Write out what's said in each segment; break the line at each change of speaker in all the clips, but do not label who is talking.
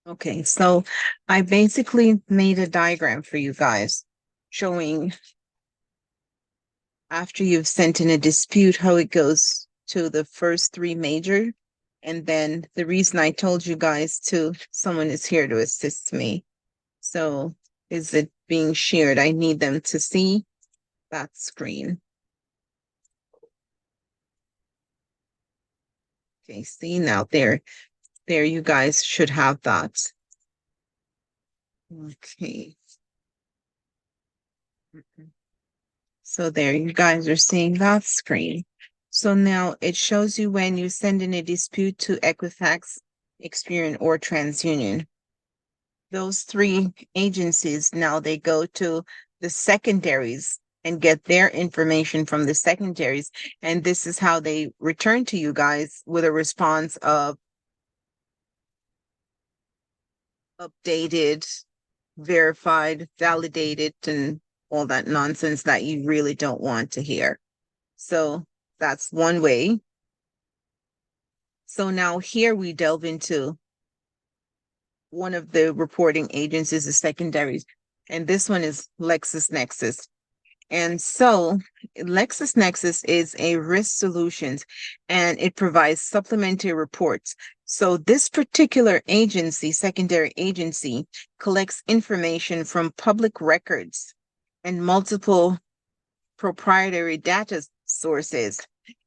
Okay, so I basically made a diagram for you guys showing after you've sent in a dispute how it goes to the first three major. And then the reason I told you guys someone is here to assist me. So is it being shared? I need them to see that screen. Okay, see now there you guys should have that. Okay. So there you guys are seeing that screen. So now it shows you when you send in a dispute to Equifax, Experian, or TransUnion. Those three agencies, now they go to the secondaries and get their information from the secondaries. And this is how they return to you guys with a response of updated, verified, validated, and all that nonsense that you really don't want to hear. So that's one way. So now here we delve into one of the reporting agencies, the secondaries, and this one is LexisNexis. And so LexisNexis is a risk solutions and it provides supplementary reports. So this particular agency, secondary agency, collects information from public records and multiple proprietary data sources.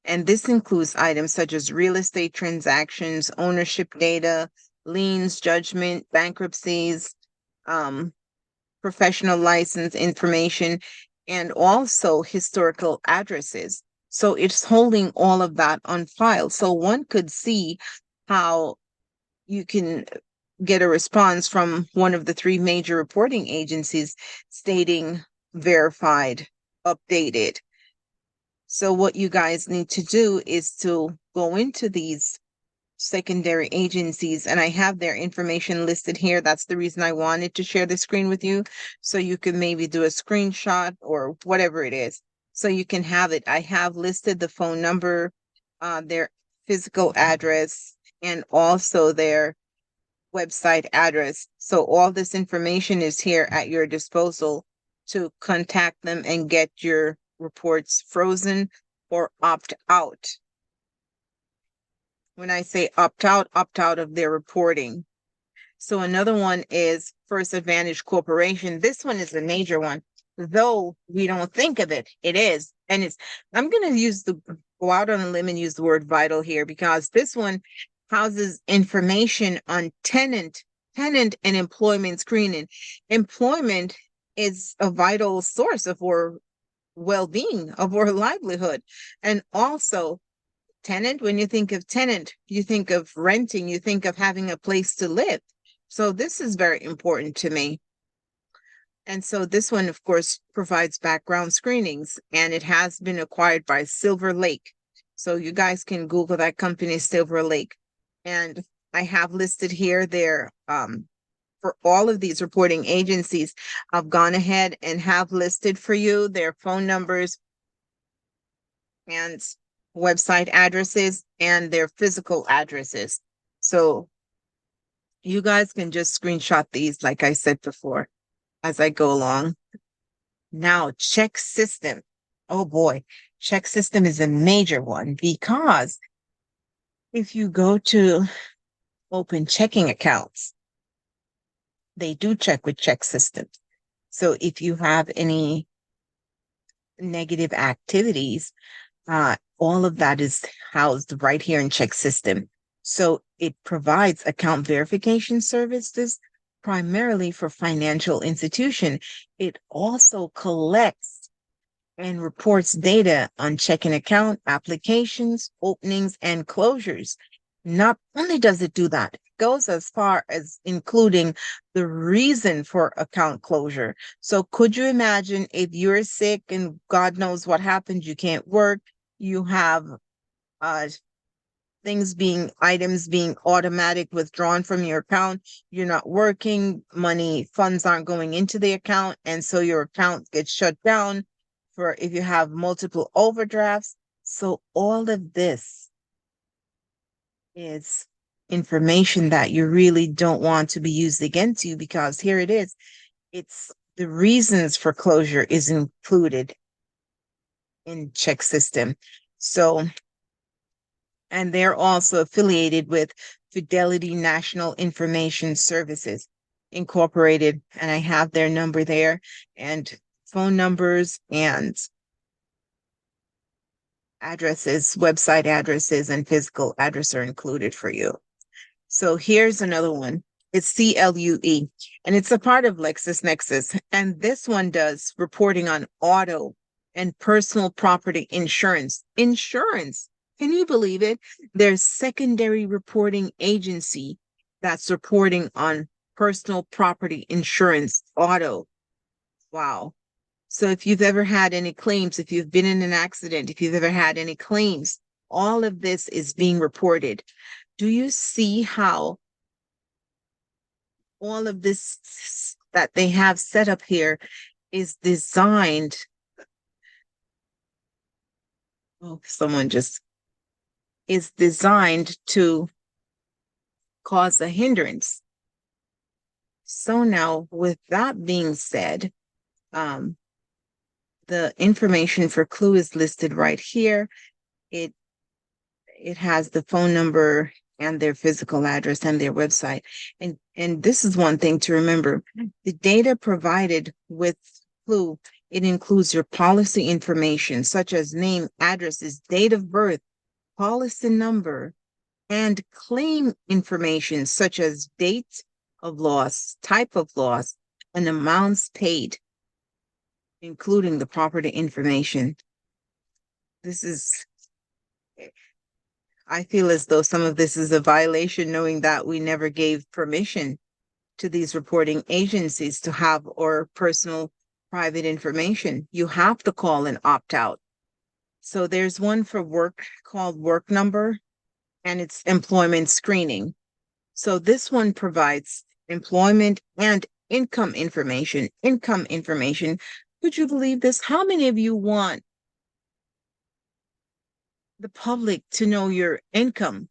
And this includes items such as real estate transactions, ownership data, liens, judgment, bankruptcies, um, professional license information, and also historical addresses. So it's holding all of that on file. So one could see how you can get a response from one of the three major reporting agencies stating verified, updated. So what you guys need to do is to go into these secondary agencies, and I have their information listed here. That's the reason I wanted to share the screen with you, so you can maybe do a screenshot or whatever it is, so you can have it. I have listed the phone number, their physical address, and also their website address. So all this information is here at your disposal to contact them and get your reports frozen or opt out. When I say opt out of their reporting. So another one is First Advantage Corporation. This one is a major one, though we don't think of it. It is. And I'm going to go out on a limb and use the word vital here because this one houses information on tenant and employment screening. Employment is a vital source of our well-being, of our livelihood. And also tenant, when you think of tenant, you think of renting, you think of having a place to live. So this is very important to me. And so this one, of course, provides background screenings, and it has been acquired by Silver Lake. So you guys can Google that company, Silver Lake. And I have listed here for all of these reporting agencies, I've gone ahead and have listed for you their phone numbers and website addresses and their physical addresses. So you guys can just screenshot these, like I said before, as I go along. Now, ChexSystem. Oh boy, ChexSystem is a major one because if you go to open checking accounts, they do check with ChexSystem. So if you have any negative activities, all of that is housed right here in ChexSystem. So it provides account verification services primarily for financial institution. It also collects and reports data on checking account applications, openings, and closures. Not only does it do that, it goes as far as including the reason for account closure. So could you imagine if you're sick and God knows what happened, you can't work, you have uh items being automatic withdrawn from your account, you're not working, funds aren't going into the account, and so your account gets shut down for if you have multiple overdrafts. So all of this is information that you really don't want to be used against you, because here it is. It's the reasons for closure is included in ChexSystem. So, and they're also affiliated with Fidelity National Information Services Incorporated, and I have their number there, and phone numbers and addresses, website addresses, and physical address are included for you. So here's another one. It's CLUE, and it's a part of LexisNexis. And this one does reporting on auto and personal property insurance. Insurance. Can you believe it? There's secondary reporting agency that's reporting on personal property insurance, auto. Wow. So if you've ever had any claims, if you've been in an accident, if you've ever had any claims, all of this is being reported. Do you see how all of this that they have set up here is designed? Oh, someone just is designed to cause a hindrance. So now, with that being said, the information for Clue is listed right here. It has the phone number and their physical address and their website. And this is one thing to remember. The data provided with Clue, it includes your policy information, such as name, addresses, date of birth, policy number, and claim information, such as date of loss, type of loss, and amounts paid, including the property information. I feel as though some of this is a violation, knowing that we never gave permission to these reporting agencies to have our personal private information. You have to call and opt out. So there's one for work called Work Number, and it's employment screening. So this one provides employment and income information. Could you believe this? How many of you want the public to know your income?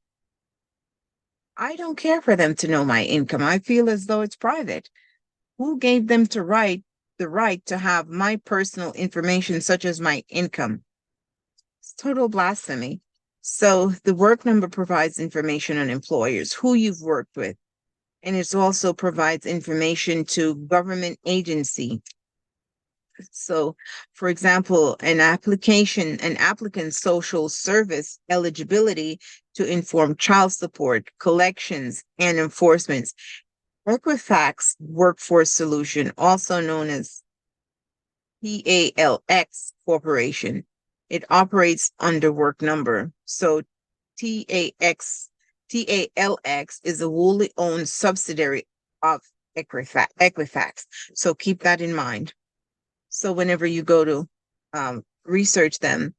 I don't care for them to know my income. I feel as though it's private. Who gave them the right to have my personal information, such as my income? It's total blasphemy. So the Work Number provides information on employers, who you've worked with, and it also provides information to government agency. So, for example, an applicant's social service eligibility to inform child support, collections, and enforcements. Equifax Workforce Solution, also known as PALX Corporation. It operates under Work Number. So TALX is a wholly owned subsidiary of Equifax. So keep that in mind. So whenever you go to research them,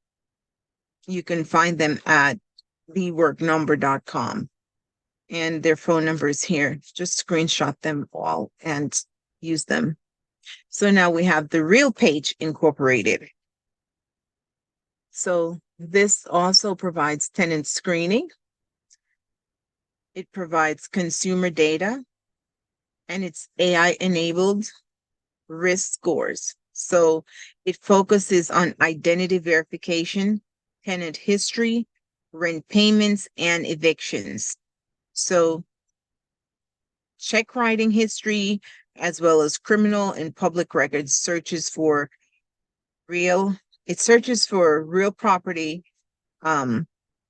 you can find them at theworknumber.com. And their phone number is here. Just screenshot them all and use them. So now we have the RealPage Incorporated. So this also provides tenant screening. It provides consumer data, and it's AI-enabled risk scores. So it focuses on identity verification, tenant history, rent payments, and evictions. So check writing history, as well as criminal and public records, searches for real property,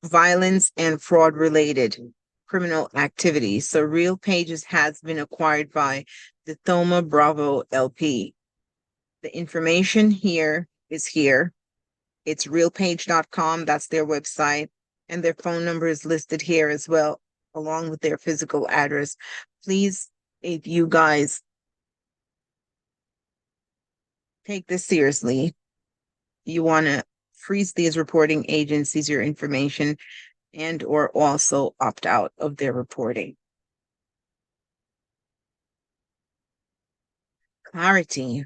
violence, and fraud related criminal activity. So RealPages has been acquired by the Thoma Bravo LP. The information here is here. It's realpage.com. That's their website. And their phone number is listed here as well, along with their physical address. Please, if you guys take this seriously, you want to freeze these reporting agencies, your information, and or also opt out of their reporting. Clarity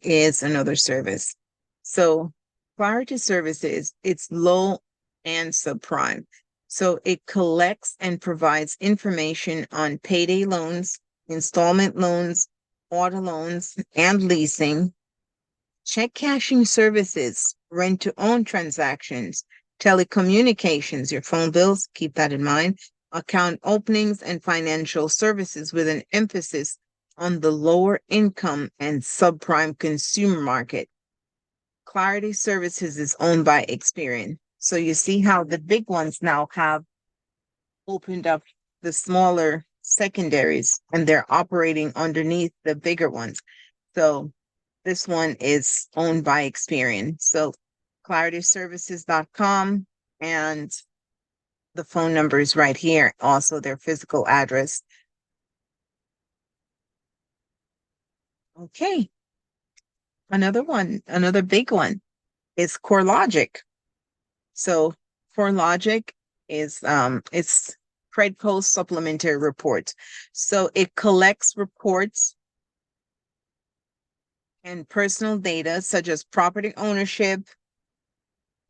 is another service. So Clarity Services, it's low and subprime. So it collects and provides information on payday loans, installment loans, auto loans, and leasing, check cashing services, rent to own transactions, telecommunications, your phone bills, keep that in mind, account openings, and financial services with an emphasis on the lower income and subprime consumer market. Clarity Services is owned by Experian. So you see how the big ones now have opened up the smaller secondaries and they're operating underneath the bigger ones. So this one is owned by Experian. So clarityservices.com, and the phone number is right here. Also their physical address. Okay. Another big one is CoreLogic. So CoreLogic is it's Credco supplementary reports. So it collects reports and personal data such as property ownership,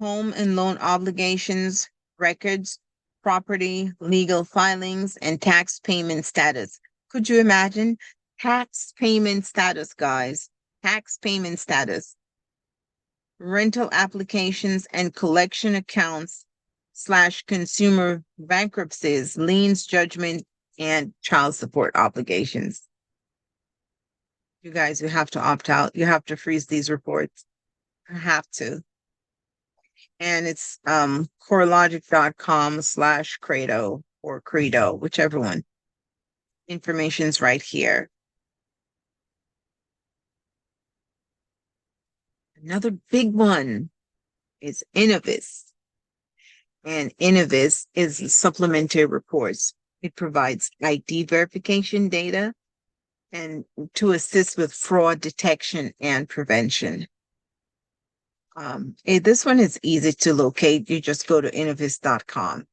home and loan obligations, records, property, legal filings, and tax payment status. Could you imagine? Tax payment status, guys. Tax payment status. Rental applications and collection accounts / consumer bankruptcies, liens, judgment, and child support obligations. You guys, you have to opt out. You have to freeze these reports. You have to. And it's corelogic.com / Credo or Credo, whichever one. Information's right here. Another big one is Innovis. And Innovis is supplementary reports. It provides ID verification data and to assist with fraud detection and prevention. This one is easy to locate. You just go to innovis.com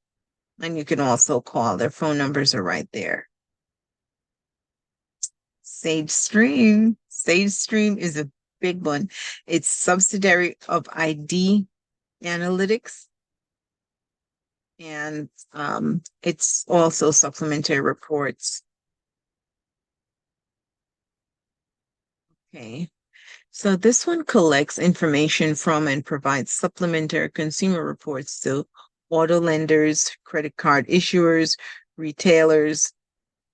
and you can also call. Their phone numbers are right there. SageStream. SageStream is a big one. It's subsidiary of ID Analytics. And it's also supplementary reports. Okay. So this one collects information from and provides supplementary consumer reports to auto lenders, credit card issuers, retailers,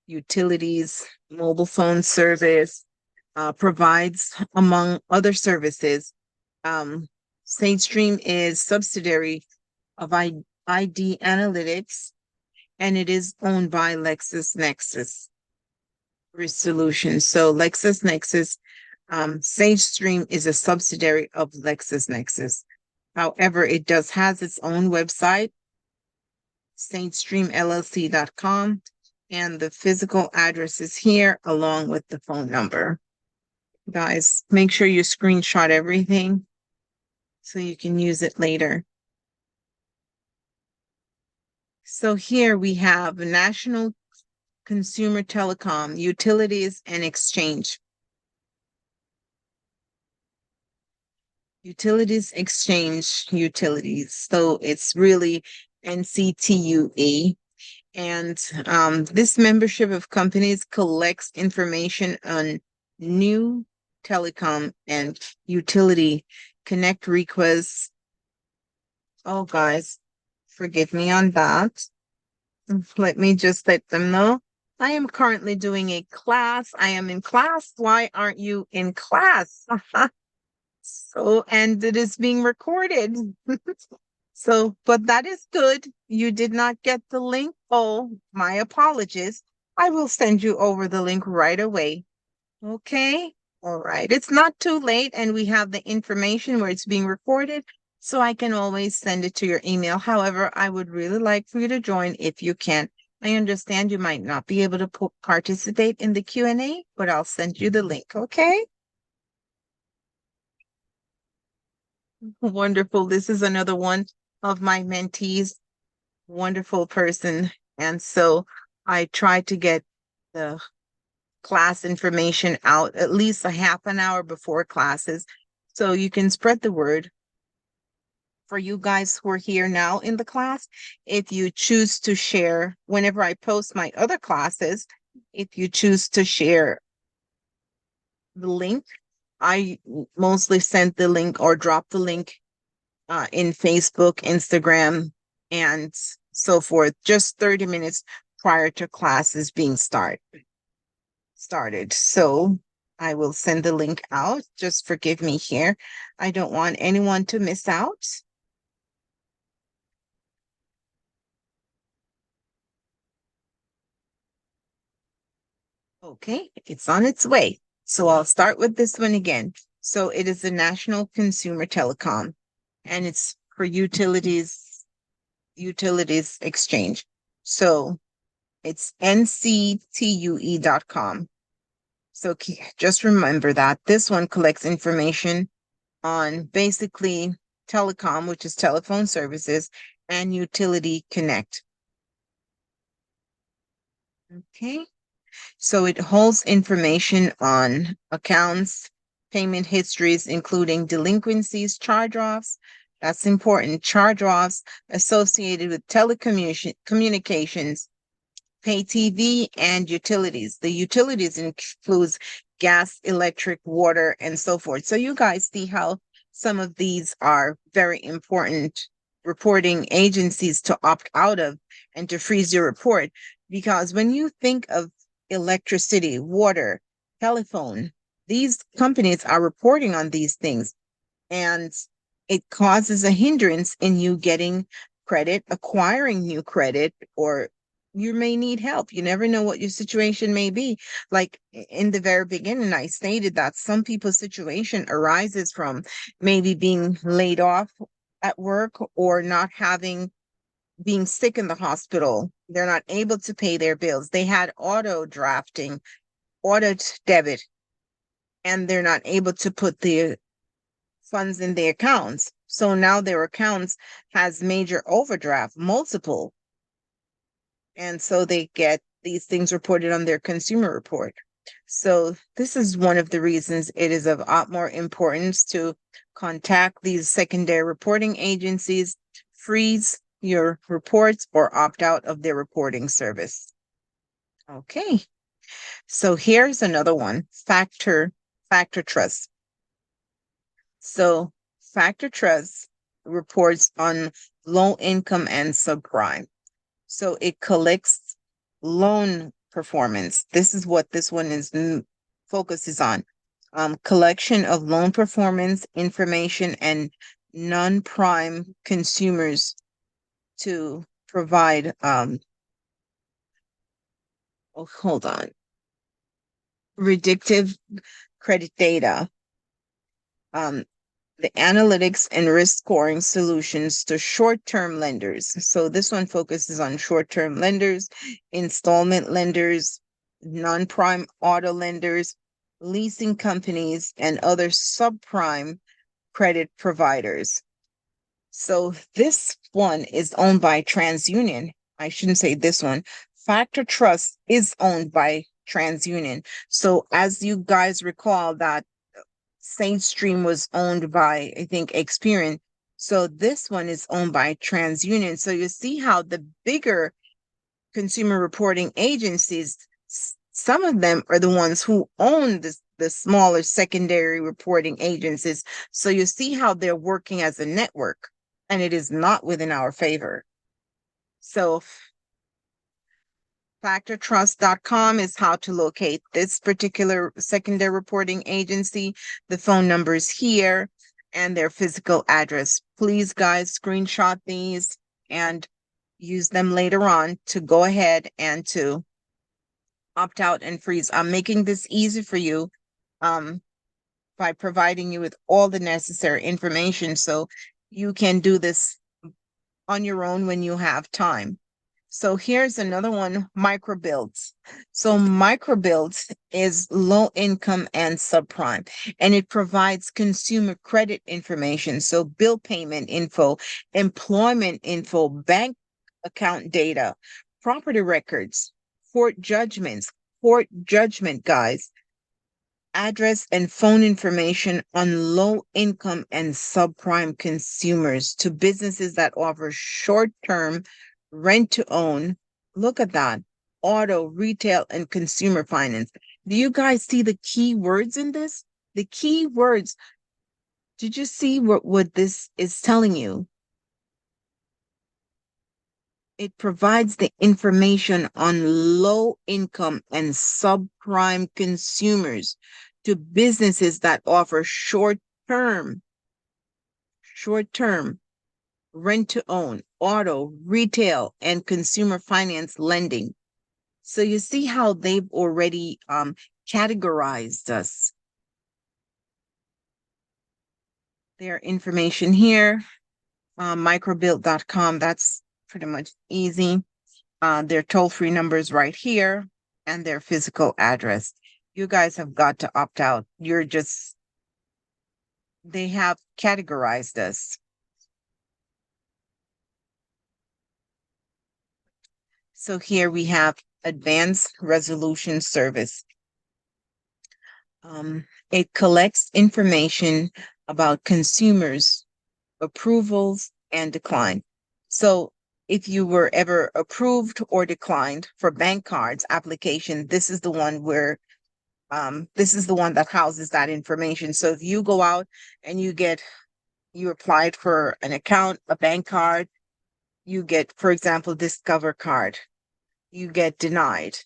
utilities, mobile phone service, provides, among other services. SageStream is subsidiary of ID Analytics, and it is owned by LexisNexis Risk Solutions. So LexisNexis, SageStream is a subsidiary of LexisNexis. However, it does has its own website, SageStreamLLC.com, and the physical address is here along with the phone number. Guys, make sure you screenshot everything so you can use it later. So here we have National Consumer Telecom, Utilities and Exchange. Utilities Exchange Utilities. So it's really NCTUE. And this membership of companies collects information on new telecom and utility connect requests. Oh, guys, forgive me on that. Let me just let them know. I am currently doing a class. I am in class. Why aren't you in class? So, and it is being recorded. So, but that is good. You did not get the link. Oh, my apologies. I will send you over the link right away. Okay. All right. It's not too late, and we have the information where it's being recorded, so I can always send it to your email. However, I would really like for you to join if you can. I understand you might not be able to participate in the Q&A, but I'll send you the link. Okay. Wonderful. This is another one of my mentees. Wonderful person. And so I try to get the class information out at least a half an hour before classes so you can spread the word. for you guys who are here now in the class, if you choose to share, whenever I post my other classes, if you choose to share the link, I mostly send the link or drop the link in Facebook, Instagram, and so forth, just 30 minutes prior to classes being started. So I will send the link out. Just forgive me here. I don't want anyone to miss out. Okay, it's on its way. So I'll start with this one again. So it is the National Consumer Telecom, and it's for utilities exchange. So it's nctue.com. So just remember that this one collects information on basically telecom, which is telephone services, and utility connect. Okay. So it holds information on accounts, payment histories, including delinquencies, charge-offs. That's important. Charge-offs associated with telecommunications, pay TV, and utilities. The utilities includes gas, electric, water, and so forth. So you guys see how some of these are very important reporting agencies to opt out of and to freeze your report. Because when you think of electricity, water, telephone, these companies are reporting on these things, and it causes a hindrance in you getting credit, acquiring new credit, or you may need help. You never know what your situation may be. Like in the very beginning, I stated that some people's situation arises from maybe being laid off at work or not being sick in the hospital. They're not able to pay their bills. They had auto drafting, auto debit, and they're not able to put the funds in their accounts. So now their accounts has major overdraft, multiple. And so they get these things reported on their consumer report. So this is one of the reasons it is of utmost importance to contact these secondary reporting agencies, freeze your reports, or opt out of their reporting service. Okay. So here's another one, FactorTrust. So FactorTrust reports on low income and subprime. So it collects loan performance. This is what this one focuses on. Collection of loan performance information and non-prime consumers to provide hold on. Predictive credit data. The analytics and risk scoring solutions to short-term lenders. So this one focuses on short-term lenders, installment lenders, non-prime auto lenders, leasing companies, and other subprime credit providers. So this one is owned by TransUnion. I shouldn't say this one. FactorTrust is owned by TransUnion. So as you guys recall that SaintStream was owned by, I think, Experian. So this one is owned by TransUnion. So you see how the bigger consumer reporting agencies, some of them are the ones who own the smaller secondary reporting agencies. So you see how they're working as a network, and it is not within our favor. So FactorTrust.com is how to locate this particular secondary reporting agency. The phone number is here and their physical address. Please, guys, screenshot these and use them later on to go ahead and to opt out and freeze. I'm making this easy for you by providing you with all the necessary information so you can do this on your own when you have time. So here's another one, microbuilds. So microbuilds is low income and subprime, and it provides consumer credit information. So bill payment info, employment info, bank account data, property records, court judgment, guys. address and phone information on low income and subprime consumers to businesses that offer short-term rent to own. Look at that. Auto, retail, and consumer finance. Do you guys see the key words in this? The key words. Did you see what this is telling you? It provides the information on low income and subprime consumers to businesses that offer short-term rent to own, auto, retail, and consumer finance lending. So you see how they've already categorized us. Their information here, microbuilt.com, that's pretty much easy. Their toll-free numbers right here and their physical address. You guys have got to opt out. They have categorized us. So here we have Advanced Resolution Service. It collects information about consumers' approvals and decline. So if you were ever approved or declined for bank cards application, this is the one where this is the one that houses that information. So if you go out and you applied for an account, a bank card, you get, for example, Discover card, you get denied.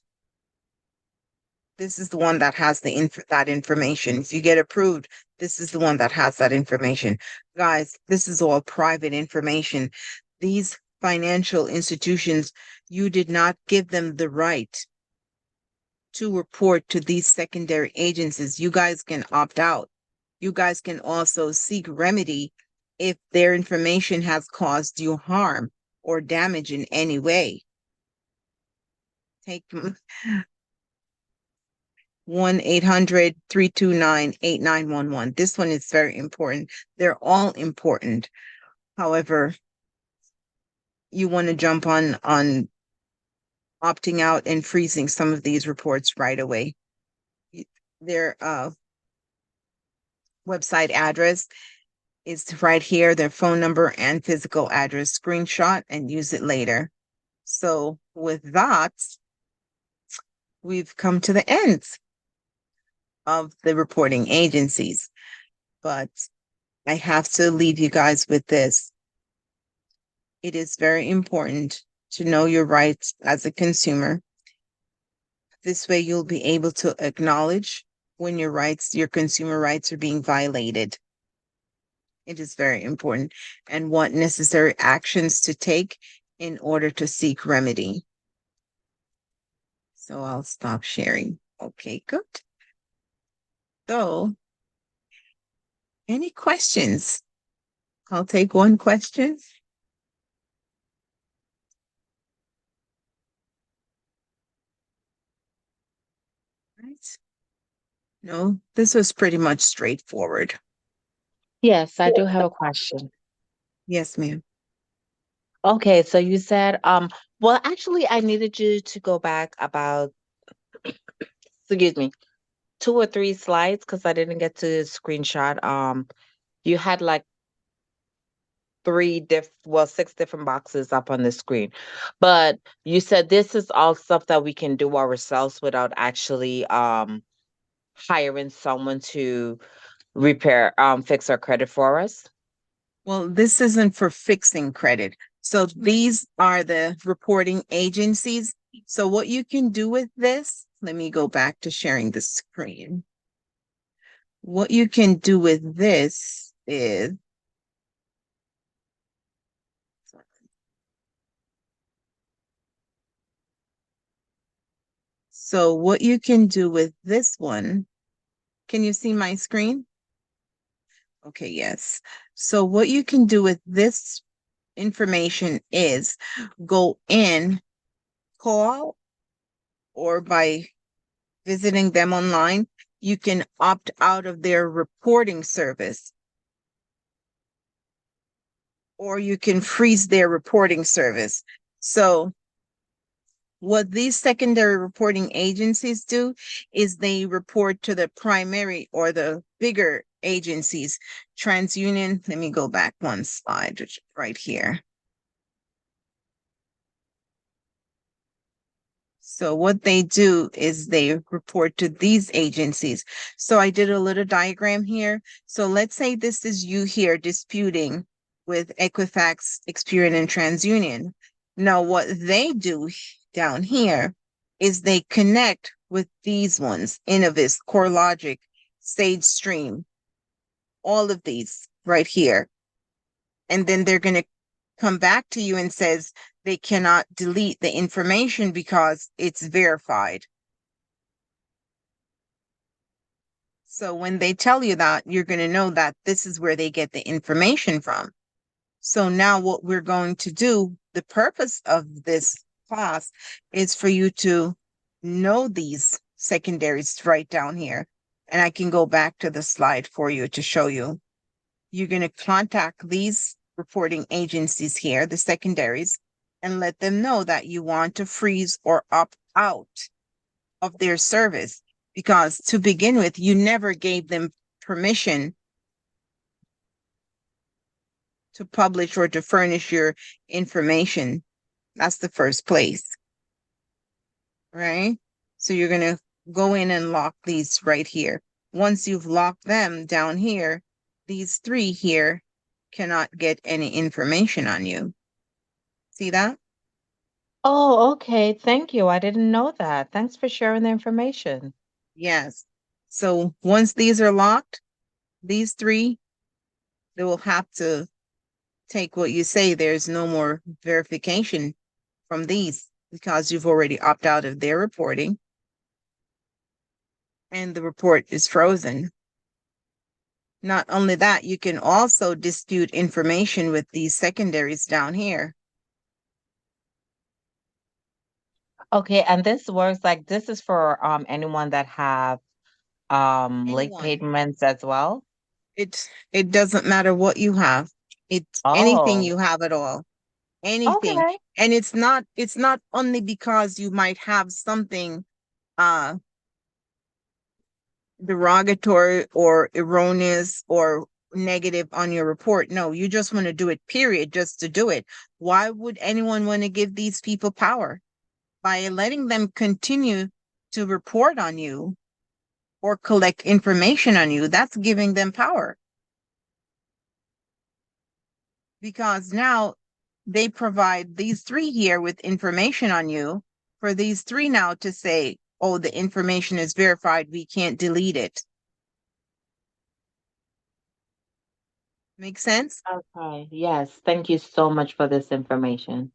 This is the one that has that information. If you get approved, this is the one that has that information. Guys, this is all private information. These financial institutions, you did not give them the right to report to these secondary agencies. You guys can opt out. You guys can also seek remedy if their information has caused you harm or damage in any way. Take 1-800-329-8911. This one is very important. They're all important. However, you want to jump on opting out and freezing some of these reports right away. Their website address is right here, their phone number and physical address. Screenshot and use it later. So with that, we've come to the end of the reporting agencies, but I have to leave you guys with this. It is very important to know your rights as a consumer. This way you'll be able to acknowledge when your consumer rights are being violated. It is very important, and what necessary actions to take in order to seek remedy. So I'll stop sharing. Okay, good. So, any questions? I'll take one question. Right. No, this was pretty much straightforward.
Yes, I do have a question.
Yes, ma'am.
Okay, so you said, well, actually, I needed you to go back about, excuse me, 2 or 3 slides because I didn't get to screenshot. You had like 6 different boxes up on the screen, but you said this is all stuff that we can do ourselves without actually hiring someone to fix our credit for us.
Well, this isn't for fixing credit. So these are the reporting agencies. So what you can do with this, let me go back to sharing the screen. What you can do with this is, so what you can do with this one, can you see my screen? Okay, yes. So what you can do with this information is go in, call, or by visiting them online, you can opt out of their reporting service, or you can freeze their reporting service. So what these secondary reporting agencies do is they report to the primary or the bigger agencies. TransUnion, let me go back one slide right here. So what they do is they report to these agencies. So I did a little diagram here. So let's say this is you here disputing with Equifax, Experian, and TransUnion. Now what they do down here is they connect with these ones, Innovis, CoreLogic, SageStream, all of these right here. And then they're going to come back to you and says they cannot delete the information because it's verified. So when they tell you that, you're going to know that this is where they get the information from. So now what we're going to do, the purpose of this class is for you to know these secondaries right down here. And I can go back to the slide for you to show you. You're going to contact these reporting agencies here, the secondaries, and let them know that you want to freeze or opt out of their service. Because to begin with, you never gave them permission to publish or to furnish your information. That's the first place, right? So you're going to go in and lock these right here. Once you've locked them down here, these three here cannot get any information on you. See that?
Oh, okay. Thank you. I didn't know that. Thanks for sharing the information.
Yes. So once these are locked, these three, they will have to take what you say. There's no more verification from these because you've already opted out of their reporting and the report is frozen. Not only that, you can also dispute information with these secondaries down here.
Okay, and this works like this is for anyone that have late
Anyone.
payments as well.
It doesn't matter what you have. It's anything
Oh,
you have at all. Anything.
okay.
And it's not only because you might have something uh derogatory or erroneous or negative on your report. No, you just want to do it, period, just to do it. Why would anyone want to give these people power? By letting them continue to report on you or collect information on you, that's giving them power. Because now they provide these three here with information on you for these three now to say, oh, the information is verified, we can't delete it. Make sense?
Okay. Yes. Thank you so much for this information.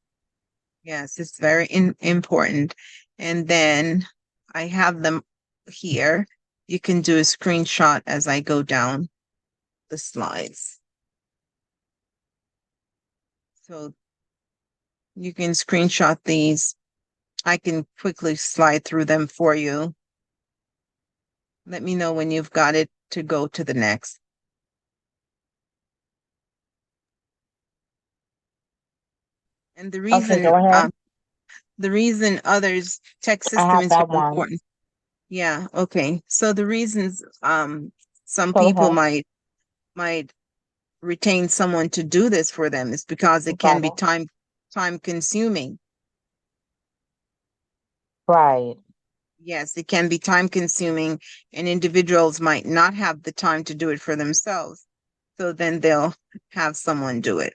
Yes, it's very important. And then I have them here. You can do a screenshot as I go down the slides. So you can screenshot these. I can quickly slide through them for you. Let me know when you've got it to go to the next. And the
Okay,
reason,
go ahead.
the reason others tech
I
system
have
is
that
very
one.
important. Yeah, okay. So the reasons, some
Go
people
ahead.
might retain someone to do this for them is because it can be
Right.
time consuming.
Right.
Yes, it can be time consuming and individuals might not have the time to do it for themselves. So then they'll have someone do it.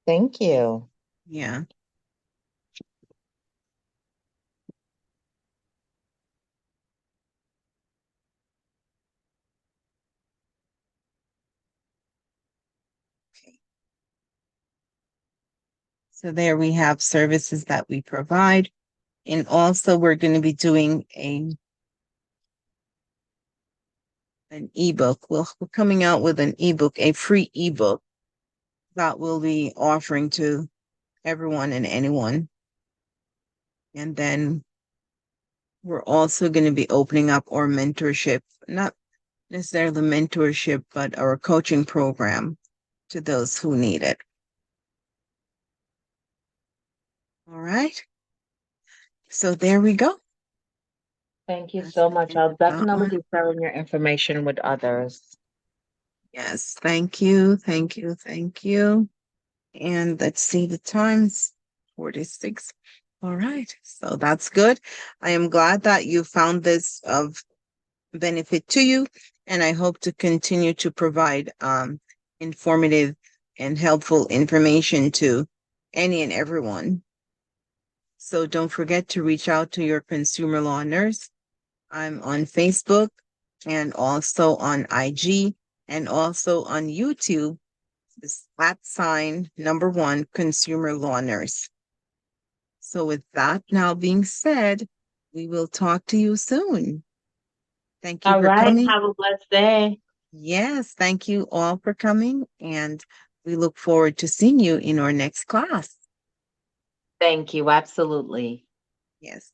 Thank you.
Yeah. Okay. So there we have services that we provide. And also we're going to be doing an ebook. We're coming out with an ebook, a free ebook that we'll be offering to everyone and anyone. And then we're also going to be opening up our mentorship, not necessarily mentorship, but our coaching program to those who need it. All right. So there we go.
Thank you
That's
so
the
much.
end
I'll
of that
definitely
one.
be sharing your information with others.
Yes, thank you, thank you, thank you. And let's see the times, 46. All right, so that's good. I am glad that you found this of benefit to you, and I hope to continue to provide informative and helpful information to any and everyone. So don't forget to reach out to your consumer law nurse. I'm on Facebook and also on IG and also on YouTube. This @1 consumer law nurse. So with that now being said, we will talk to you soon. Thank you
All
for
right.
coming.
Have a blessed day.
Yes, thank you all for coming, and we look forward to seeing you in our next class.
Thank you. Absolutely.
Yes.